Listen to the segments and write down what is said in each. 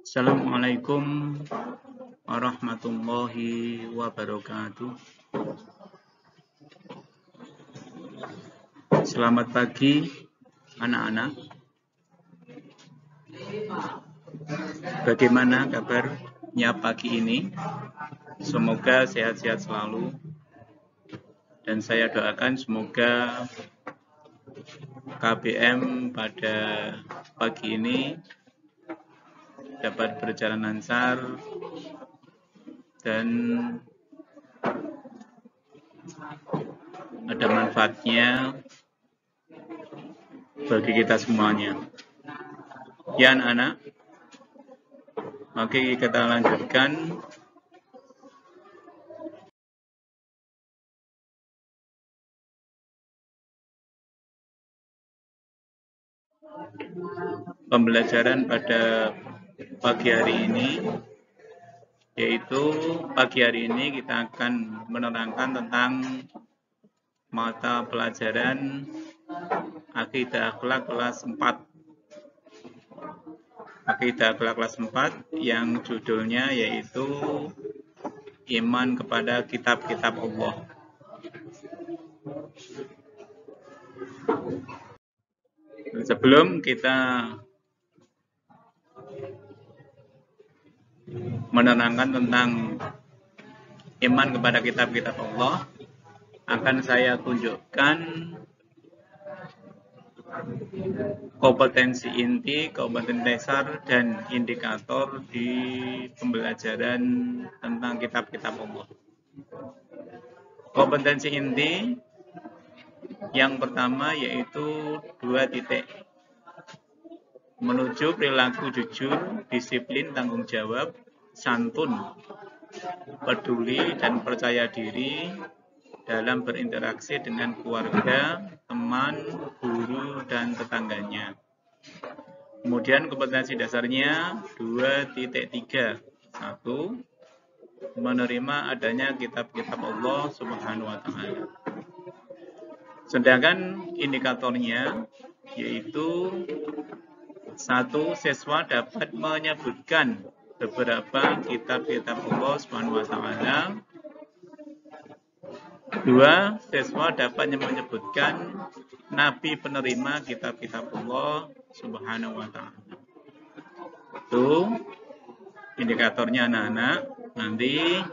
Assalamualaikum warahmatullahi wabarakatuh. Selamat pagi anak-anak. Bagaimana kabarnya pagi ini? Semoga sehat-sehat selalu. Dan saya doakan semoga KBM pada pagi ini dapat berjalan lancar dan ada manfaatnya bagi kita semuanya. Ya anak-anak, oke kita lanjutkan. Pembelajaran pada pagi hari ini, yaitu pagi hari ini kita akan menerangkan tentang mata pelajaran Akidah Akhlak kelas 4. Akidah Akhlak kelas 4 yang judulnya yaitu Iman kepada Kitab-Kitab Allah. Sebelum kita menerangkan tentang iman kepada kitab-kitab Allah, akan saya tunjukkan kompetensi inti, kompetensi dasar, dan indikator di pembelajaran tentang kitab-kitab Allah. Kompetensi inti yang pertama yaitu 2 titik. Menuju perilaku jujur, disiplin, tanggung jawab, santun, peduli, dan percaya diri dalam berinteraksi dengan keluarga, teman, guru, dan tetangganya. Kemudian kompetensi dasarnya 2.3. 1. Menerima adanya kitab-kitab Allah Subhanahu wa Ta'ala. Sedangkan indikatornya yaitu 1. Siswa dapat menyebutkan beberapa kitab-kitab Allah Subhanahu wa Ta'ala. 2. Siswa dapat menyebutkan nabi penerima kitab-kitab Allah Subhanahu wa Ta'ala. Itu indikatornya anak-anak. Nanti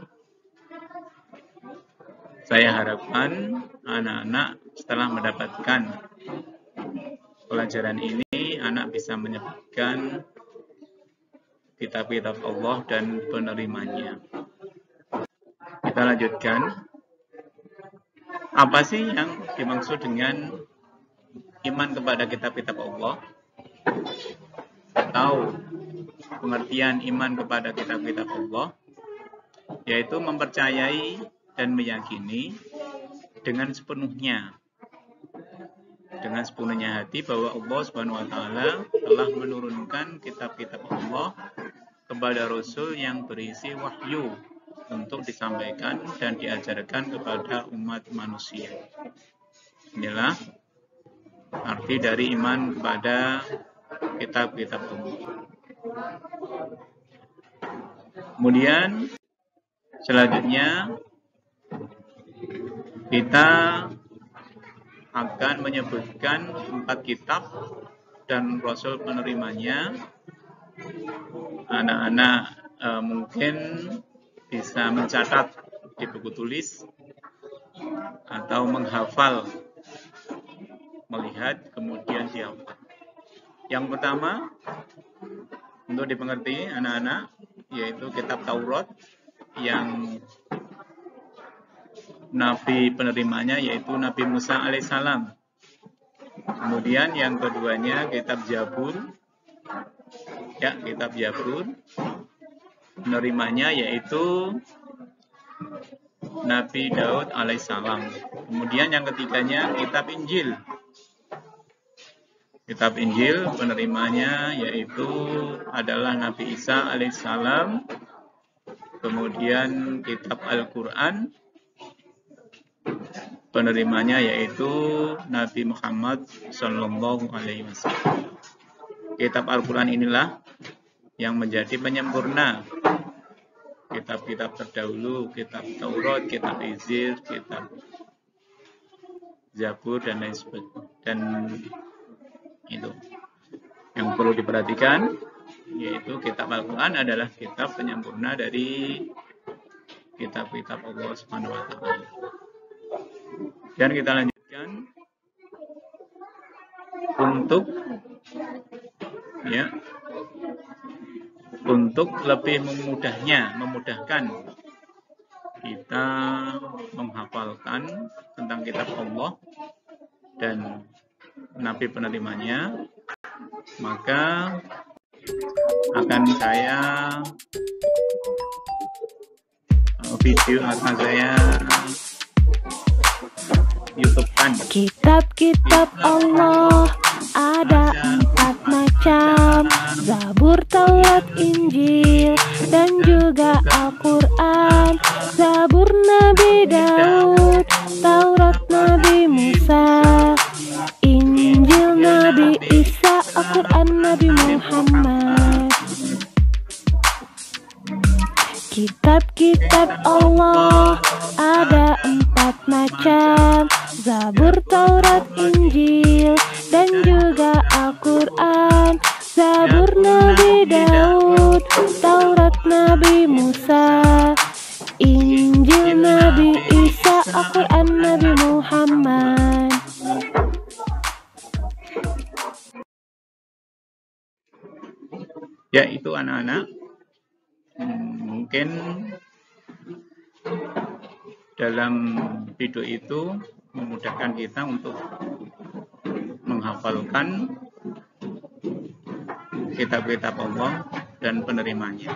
saya harapkan anak-anak setelah mendapatkan pelajaran ini, anak bisa menyebutkan kitab-kitab Allah dan penerimanya. Kita lanjutkan. Apa sih yang dimaksud dengan iman kepada kitab-kitab Allah? Atau pengertian iman kepada kitab-kitab Allah, yaitu mempercayai dan meyakini dengan sepenuhnya hati bahwa Allah Subhanahu wa Ta'ala telah menurunkan kitab-kitab Allah kepada Rasul yang berisi wahyu untuk disampaikan dan diajarkan kepada umat manusia. Inilah arti dari iman kepada kitab-kitab Allah. Kemudian selanjutnya kita akan menyebutkan 4 kitab dan Rasul penerimanya. Anak-anak mungkin bisa mencatat di buku tulis atau menghafal, melihat kemudian dihafal. Yang pertama untuk dimengerti anak-anak yaitu kitab Taurat yang nabi penerimanya yaitu Nabi Musa alaihissalam. Kemudian yang keduanya kitab Zabur. Ya, kitab Zabur. Penerimanya yaitu Nabi Daud alaihissalam. Kemudian yang ketiganya kitab Injil. Kitab Injil penerimanya yaitu adalah Nabi Isa alaihissalam. Kemudian kitab Al-Quran penerimanya yaitu Nabi Muhammad Sallallahu Alaihi Wasallam. Kitab Al-Quran inilah yang menjadi penyempurna kitab-kitab terdahulu, kitab Taurat, kitab Injil, kitab Zabur dan lain sebagainya. Dan itu yang perlu diperhatikan, yaitu kitab Al-Quran adalah kitab penyempurna dari kitab-kitab Allah Subhanahu wa Ta'ala. Dan kita lanjutkan untuk lebih memudahkan kita menghafalkan tentang kitab Allah dan nabi penerimanya, maka akan saya YouTube-kan. Kitab-kitab Allah ada 4 macam: Zabur, Taurat, Injil, dan juga Al-Quran. Zabur Nabi Daud, Taurat Nabi Musa, Injil Nabi Isa, Al-Quran Nabi Muhammad. Kitab-kitab Allah ada 4 macam: Zabur, Taurat, Injil, dan juga Al-Quran. Zabur Nabi Daud, Taurat Nabi Musa, Injil Nabi Isa, Al-Quran Nabi Muhammad. Ya, itu anak-anak. Mungkin dalam video itu memudahkan kita untuk menghafalkan kitab-kitab Allah dan penerimanya.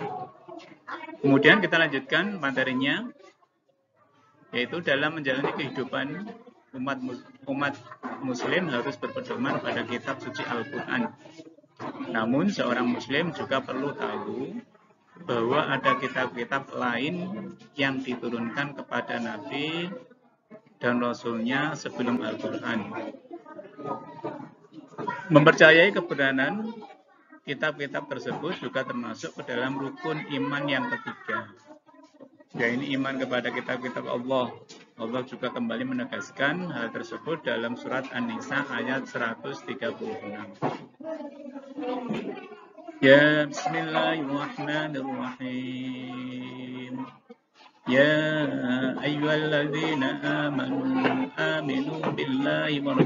Kemudian kita lanjutkan materinya, yaitu dalam menjalani kehidupan umat muslim harus berpedoman pada kitab suci Al-Quran. Namun seorang muslim juga perlu tahu bahwa ada kitab-kitab lain yang diturunkan kepada Nabi dan Rasulnya sebelum Al-Quran. Mempercayai kebenaran kitab-kitab tersebut juga termasuk ke dalam rukun iman yang ketiga, yaitu iman kepada kitab-kitab Allah. Allah juga kembali menegaskan hal tersebut dalam surat An-Nisa ayat 136. Ya Bismillahirrahmanirrahim. Ya ayyuhalladzina aminu billahi wa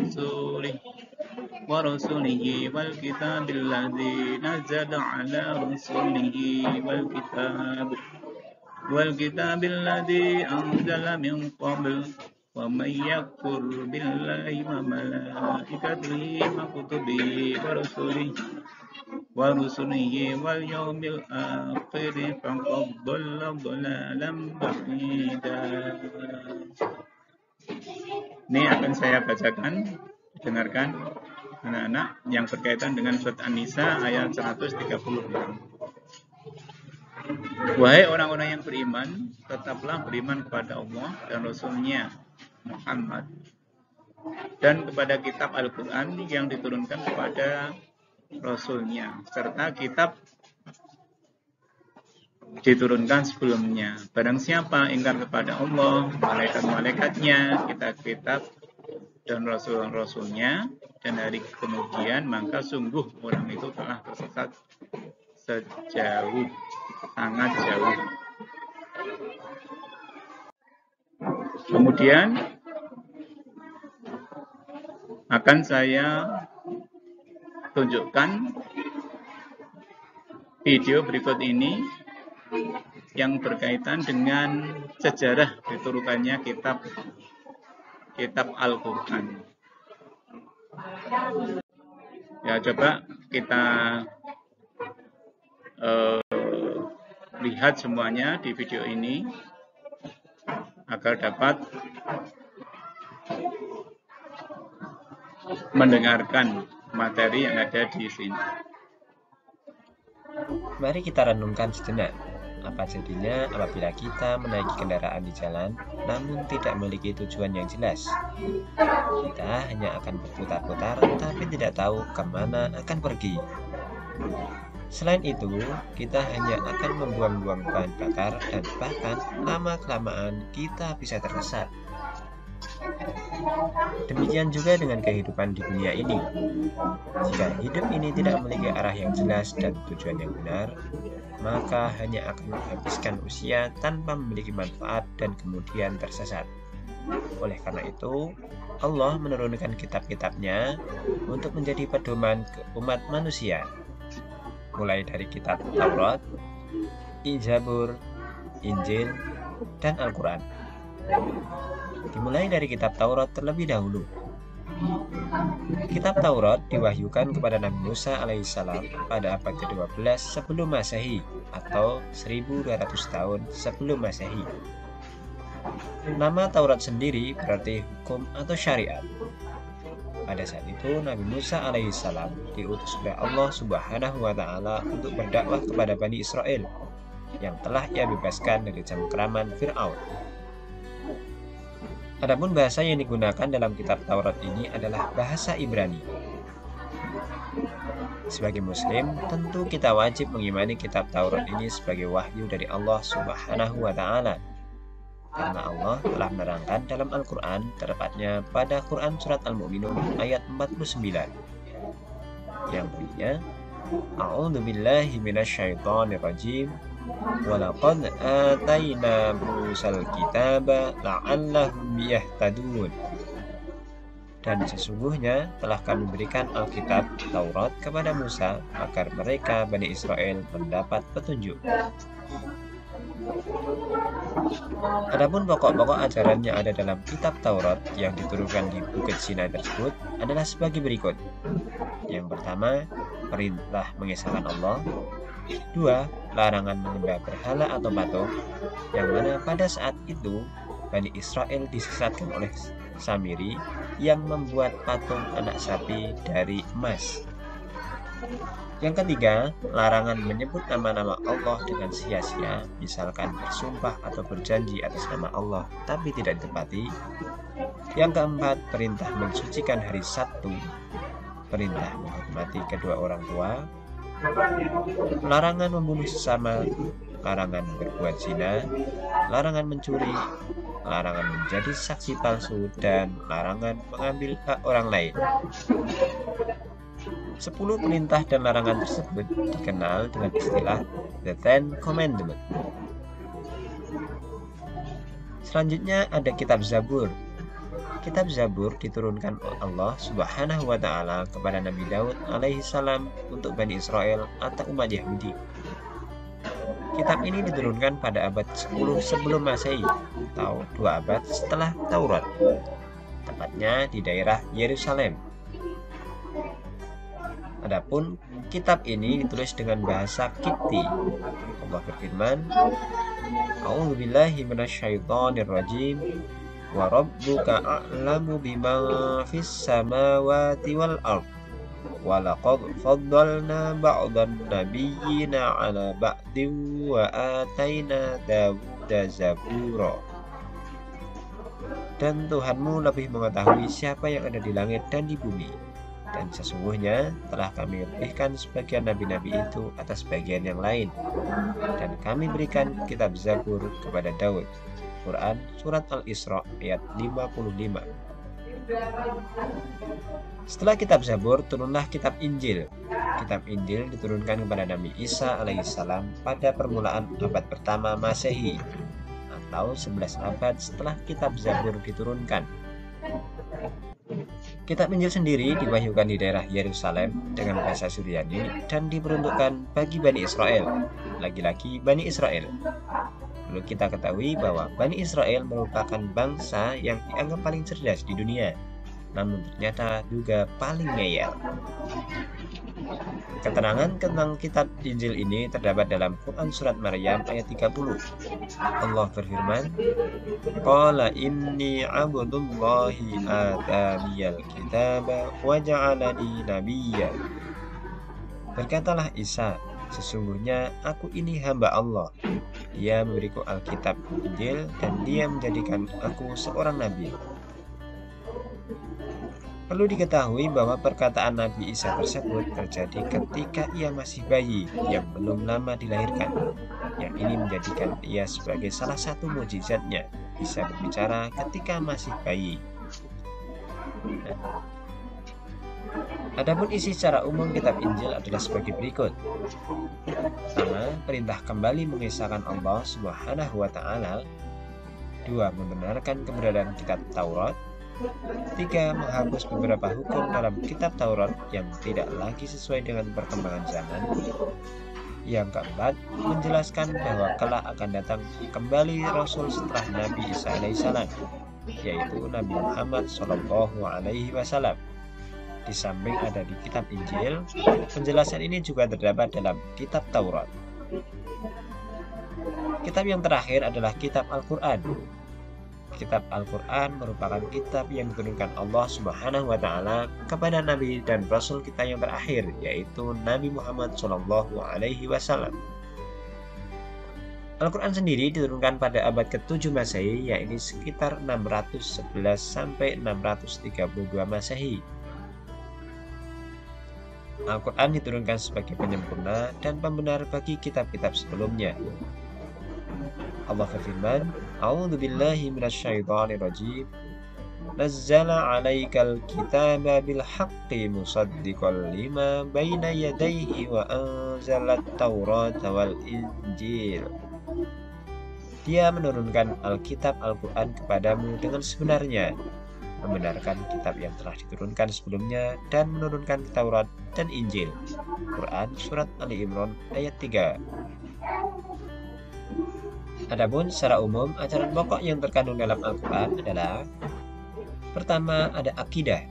rasulihi wal kitabil ladzi nazzala ala rasulihi wal kitabil ladzi anzala min qabl wa may yakfur billahi wa malaikatihi wa kutubihi wa rusulihi wal yawmil akhir faqad dhalla dhalalan ba'ida. Ini akan saya bacakan, dengarkan anak-anak, yang berkaitan dengan surat An-Nisa ayat 136. Wahai orang-orang yang beriman, tetaplah beriman kepada Allah dan Rasul-Nya Muhammad, dan kepada kitab Al-Quran yang diturunkan kepada Rasul-Nya, serta kitab diturunkan sebelumnya. Barang siapa ingkar kepada Allah, malaikat-malaikatnya, kitab-kitab, dan Rasul-Rasulnya, dan hari kemudian, maka sungguh orang itu telah tersesat sangat jauh. Kemudian akan saya tunjukkan video berikut ini yang berkaitan dengan sejarah diturunkannya kitab Al-Quran. Ya, coba kita lihat semuanya di video ini agar dapat mendengarkan materi yang ada di sini. Mari kita renungkan sejenak. Apa jadinya apabila kita menaiki kendaraan di jalan namun tidak memiliki tujuan yang jelas? Kita hanya akan berputar-putar tapi tidak tahu kemana akan pergi. Selain itu, kita hanya akan membuang-buang bahan bakar dan bahkan lama-kelamaan kita bisa tersesat. Demikian juga dengan kehidupan di dunia ini. Jika hidup ini tidak memiliki arah yang jelas dan tujuan yang benar, maka hanya akan menghabiskan usia tanpa memiliki manfaat dan kemudian tersesat. Oleh karena itu, Allah menurunkan kitab-kitabnya untuk menjadi pedoman ke umat manusia, mulai dari kitab Taurat, Zabur, Injil, dan Al-Quran. Dimulai dari kitab Taurat terlebih dahulu. Kitab Taurat diwahyukan kepada Nabi Musa alaihissalam pada abad ke-12 sebelum Masehi atau 1200 tahun sebelum Masehi. Nama Taurat sendiri berarti hukum atau syariat. Pada saat itu Nabi Musa alaihissalam diutus oleh Allah Subhanahu wa taala untuk berdakwah kepada Bani Israel yang telah ia bebaskan dari cengkraman Fir'aun. Adapun bahasa yang digunakan dalam kitab Taurat ini adalah bahasa Ibrani. Sebagai muslim, tentu kita wajib mengimani kitab Taurat ini sebagai wahyu dari Allah Subhanahu wa taala. Karena Allah telah menerangkan dalam Al-Quran, tepatnya pada Quran Surat Al-Mu'minun ayat 49 yang bunyinya, A'udzubillahi minasyaitonirrajim, walaqad atayna Musal kitaba la'allahum yahtadun. Dan sesungguhnya telah kami berikan Alkitab Taurat kepada Musa agar mereka Bani Israel mendapat petunjuk. Adapun pokok-pokok ajaran yang ada dalam kitab Taurat yang diturunkan di Bukit Sinai tersebut adalah sebagai berikut. Yang pertama, perintah mengesahkan Allah. 2. Larangan menyembah berhala atau patung, yang mana pada saat itu Bani Israel disesatkan oleh Samiri yang membuat patung anak sapi dari emas. Yang ketiga, larangan menyebut nama-nama Allah dengan sia-sia, misalkan bersumpah atau berjanji atas nama Allah tapi tidak ditepati. Yang keempat, perintah mensucikan hari Sabtu, perintah menghormati kedua orang tua, larangan membunuh sesama, larangan berbuat zina, larangan mencuri, larangan menjadi saksi palsu, dan larangan mengambil hak orang lain. 10 perintah dan larangan tersebut dikenal dengan istilah The Ten Commandments. Selanjutnya ada kitab Zabur. Kitab Zabur diturunkan oleh Allah Subhanahu wa taala kepada Nabi Daud alaihissalam untuk Bani Israel atau umat Yahudi. Kitab ini diturunkan pada abad 10 sebelum Masehi atau 2 abad setelah Taurat, tepatnya di daerah Yerusalem. Adapun kitab ini ditulis dengan bahasa Kipti. Allah berfirman, A'udzubillahi minasyaitonirrajim, wa rabbuka a'lamu bima fis samawati wal ard, wa laqad faddalna ba'dhan nabiyyina 'ala ba'din wa ataina Dawuda zabura. Dan Tuhanmu lebih mengetahui siapa yang ada di langit dan di bumi. Dan sesungguhnya telah kami lebihkan sebagian nabi-nabi itu atas bagian yang lain. Dan kami berikan kitab Zabur kepada Daud. Quran Surat Al-Isra ayat 55. Setelah kitab Zabur, turunlah kitab Injil. Kitab Injil diturunkan kepada Nabi Isa alaihissalam pada permulaan abad pertama Masehi atau 11 abad setelah kitab Zabur diturunkan. Kitab Injil sendiri diwahyukan di daerah Yerusalem dengan bahasa Suryani dan diperuntukkan bagi Bani Israel, lagi-lagi Bani Israel. Perlu kita ketahui bahwa Bani Israel merupakan bangsa yang dianggap paling cerdas di dunia, namun ternyata juga paling ngeyel. Keterangan tentang kitab Injil ini terdapat dalam Quran Surat Maryam ayat 30. Allah berfirman, Qala inni abdullahi ataniyal kitaba wa ja'alani nabiyya. Berkatalah Isa, sesungguhnya aku ini hamba Allah. Dia memberiku Alkitab Injil dan dia menjadikan aku seorang nabi. Perlu diketahui bahwa perkataan Nabi Isa tersebut terjadi ketika ia masih bayi yang belum lama dilahirkan. Yang ini menjadikan ia sebagai salah satu mukjizatnya, bisa berbicara ketika masih bayi. Adapun isi secara umum kitab Injil adalah sebagai berikut. Pertama, perintah kembali mengesahkan Allah Subhanahu wa Ta'ala. 2. Membenarkan keberadaan kitab Taurat. 3. Menghapus beberapa hukum dalam kitab Taurat yang tidak lagi sesuai dengan perkembangan zaman. Yang keempat, menjelaskan bahwa kelak akan datang kembali Rasul setelah Nabi Isa alaihissalam, yaitu Nabi Muhammad SAW. Di samping ada di kitab Injil, penjelasan ini juga terdapat dalam kitab Taurat. Kitab yang terakhir adalah kitab Al-Quran. Kitab Al-Quran merupakan kitab yang diturunkan Allah Subhanahu wa Ta'ala kepada Nabi dan Rasul kita yang terakhir, yaitu Nabi Muhammad SAW. Al-Quran sendiri diturunkan pada abad ke-7 Masehi, yaitu sekitar 611 sampai 632 Masehi. Al-Quran diturunkan sebagai penyempurna dan pembenar bagi kitab-kitab sebelumnya. Allah berfirman, A'udzu billahi minasyaitonir rajim. Nazzala 'alaikal kitaba bil haqqi musaddiqan lima baina yadayhi wa anzalat taurata wal injil. Dia menurunkan Alkitab Al-Quran kepadamu dengan sebenarnya, membenarkan kitab yang telah diturunkan sebelumnya dan menurunkan Taurat dan Injil. Quran Surat Ali Imran ayat 3. Adapun secara umum, ajaran pokok yang terkandung dalam Al-Quran adalah: pertama, ada akidah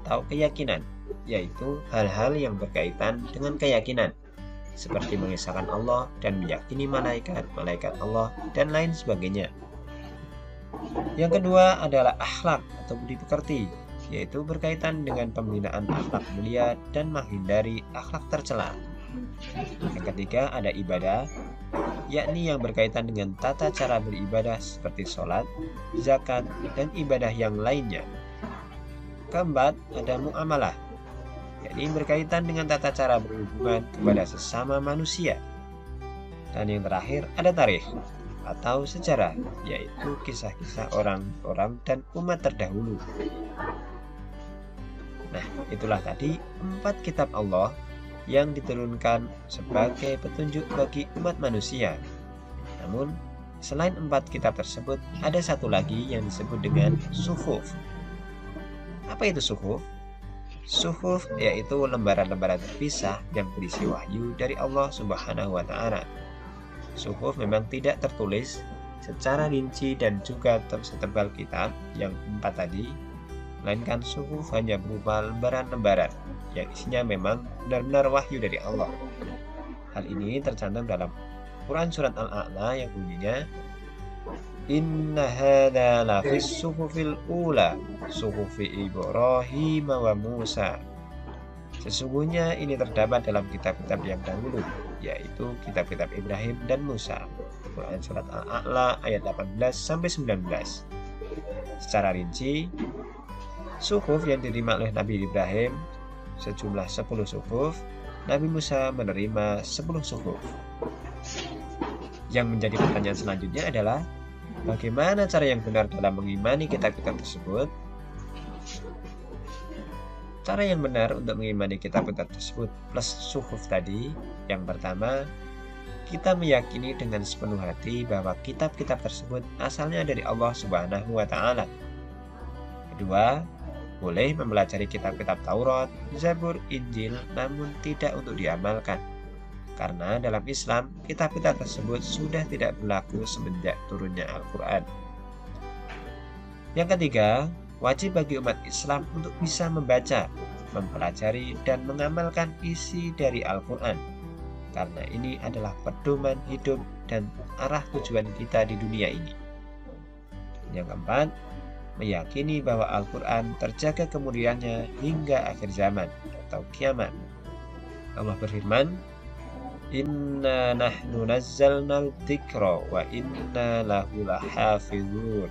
atau keyakinan, yaitu hal-hal yang berkaitan dengan keyakinan, seperti mengesahkan Allah dan meyakini malaikat Allah dan lain sebagainya. Yang kedua adalah akhlak atau budi pekerti, yaitu berkaitan dengan pembinaan akhlak mulia dan menghindari akhlak tercela. Yang ketiga ada ibadah, yakni yang berkaitan dengan tata cara beribadah seperti sholat, zakat, dan ibadah yang lainnya. Keempat ada muamalah, yakni berkaitan dengan tata cara berhubungan kepada sesama manusia. Dan yang terakhir ada tarikh atau sejarah, yaitu kisah-kisah orang-orang dan umat terdahulu. Nah, itulah tadi 4 kitab Allah yang diturunkan sebagai petunjuk bagi umat manusia. Namun, selain 4 kitab tersebut, ada satu lagi yang disebut dengan suhuf. Apa itu suhuf? Suhuf yaitu lembaran-lembaran terpisah yang berisi wahyu dari Allah Subhanahu wa Ta'ala. Suhuf memang tidak tertulis secara rinci dan juga setebal kitab yang 4 tadi, melainkan suhuf hanya berupa lembaran-lembaran yang isinya memang benar-benar wahyu dari Allah. Hal ini tercantum dalam Quran Surat Al-A'la yang bunyinya, Inna hadza lafis suhufil ula suhufi Ibrahim wa Musa. Sesungguhnya ini terdapat dalam kitab-kitab yang dahulu, yaitu kitab-kitab Ibrahim dan Musa. Quran Surat Al-A'la ayat 18-19. Secara rinci, suhuf yang diterima oleh Nabi Ibrahim sejumlah 10 suhuf, Nabi Musa menerima 10 suhuf. Yang menjadi pertanyaan selanjutnya adalah, bagaimana cara yang benar dalam mengimani kitab-kitab tersebut? Cara yang benar untuk mengimani kitab-kitab tersebut plus suhuf tadi, yang pertama, kita meyakini dengan sepenuh hati bahwa kitab-kitab tersebut asalnya dari Allah Subhanahu wa Ta'ala. Kedua, boleh mempelajari kitab-kitab Taurat, Zabur, Injil, namun tidak untuk diamalkan. Karena dalam Islam, kitab-kitab tersebut sudah tidak berlaku semenjak turunnya Al-Quran. Yang ketiga, wajib bagi umat Islam untuk bisa membaca, mempelajari, dan mengamalkan isi dari Al-Quran. Karena ini adalah pedoman hidup dan arah tujuan kita di dunia ini. Yang keempat, meyakini bahwa Al-Quran terjaga kemuliaannya hingga akhir zaman atau kiamat. Allah berfirman, Inna nahnu nazzalnal dzikra wa inna lahu lahafizun.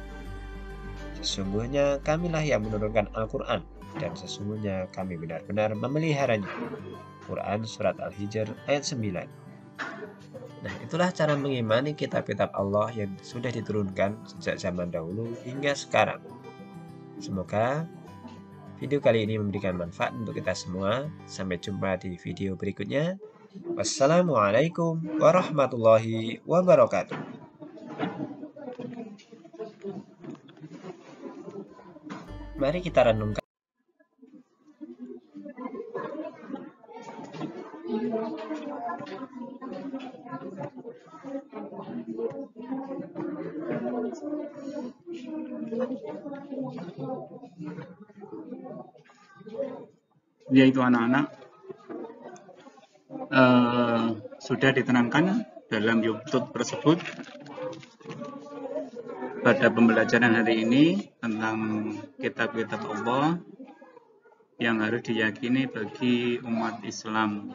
Sesungguhnya kamilah yang menurunkan Al-Quran dan sesungguhnya kami benar-benar memeliharanya. Quran Surat Al-Hijr ayat 9. Nah, itulah cara mengimani kitab-kitab Allah yang sudah diturunkan sejak zaman dahulu hingga sekarang. Semoga video kali ini memberikan manfaat untuk kita semua. Sampai jumpa di video berikutnya. Wassalamualaikum warahmatullahi wabarakatuh. Mari kita renungkan. Yaitu anak-anak sudah diterangkan dalam YouTube tersebut pada pembelajaran hari ini tentang kitab-kitab Allah yang harus diyakini bagi umat Islam.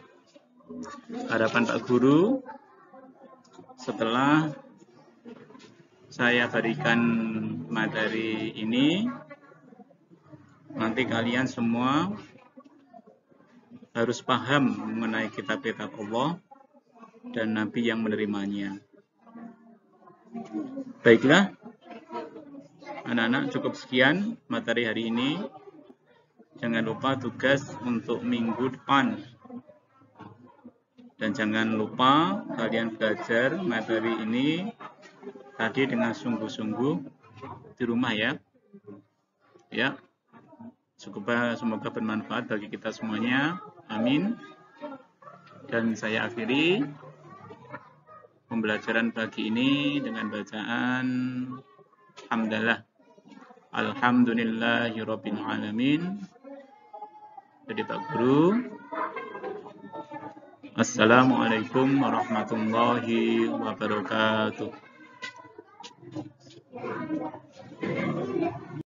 Harapan Pak Guru, setelah saya berikan materi ini, nanti kalian semua harus paham mengenai kitab-kitab Allah dan Nabi yang menerimanya. Baiklah, anak-anak, cukup sekian materi hari ini. Jangan lupa tugas untuk minggu depan. Dan jangan lupa kalian belajar materi ini tadi dengan sungguh-sungguh di rumah ya. Ya. Semoga bermanfaat bagi kita semuanya. Amin. Dan saya akhiri pembelajaran pagi ini dengan bacaan hamdalah. Alhamdulillahirabbil alamin. Jadi Pak Guru, Assalamualaikum warahmatullahi wabarakatuh.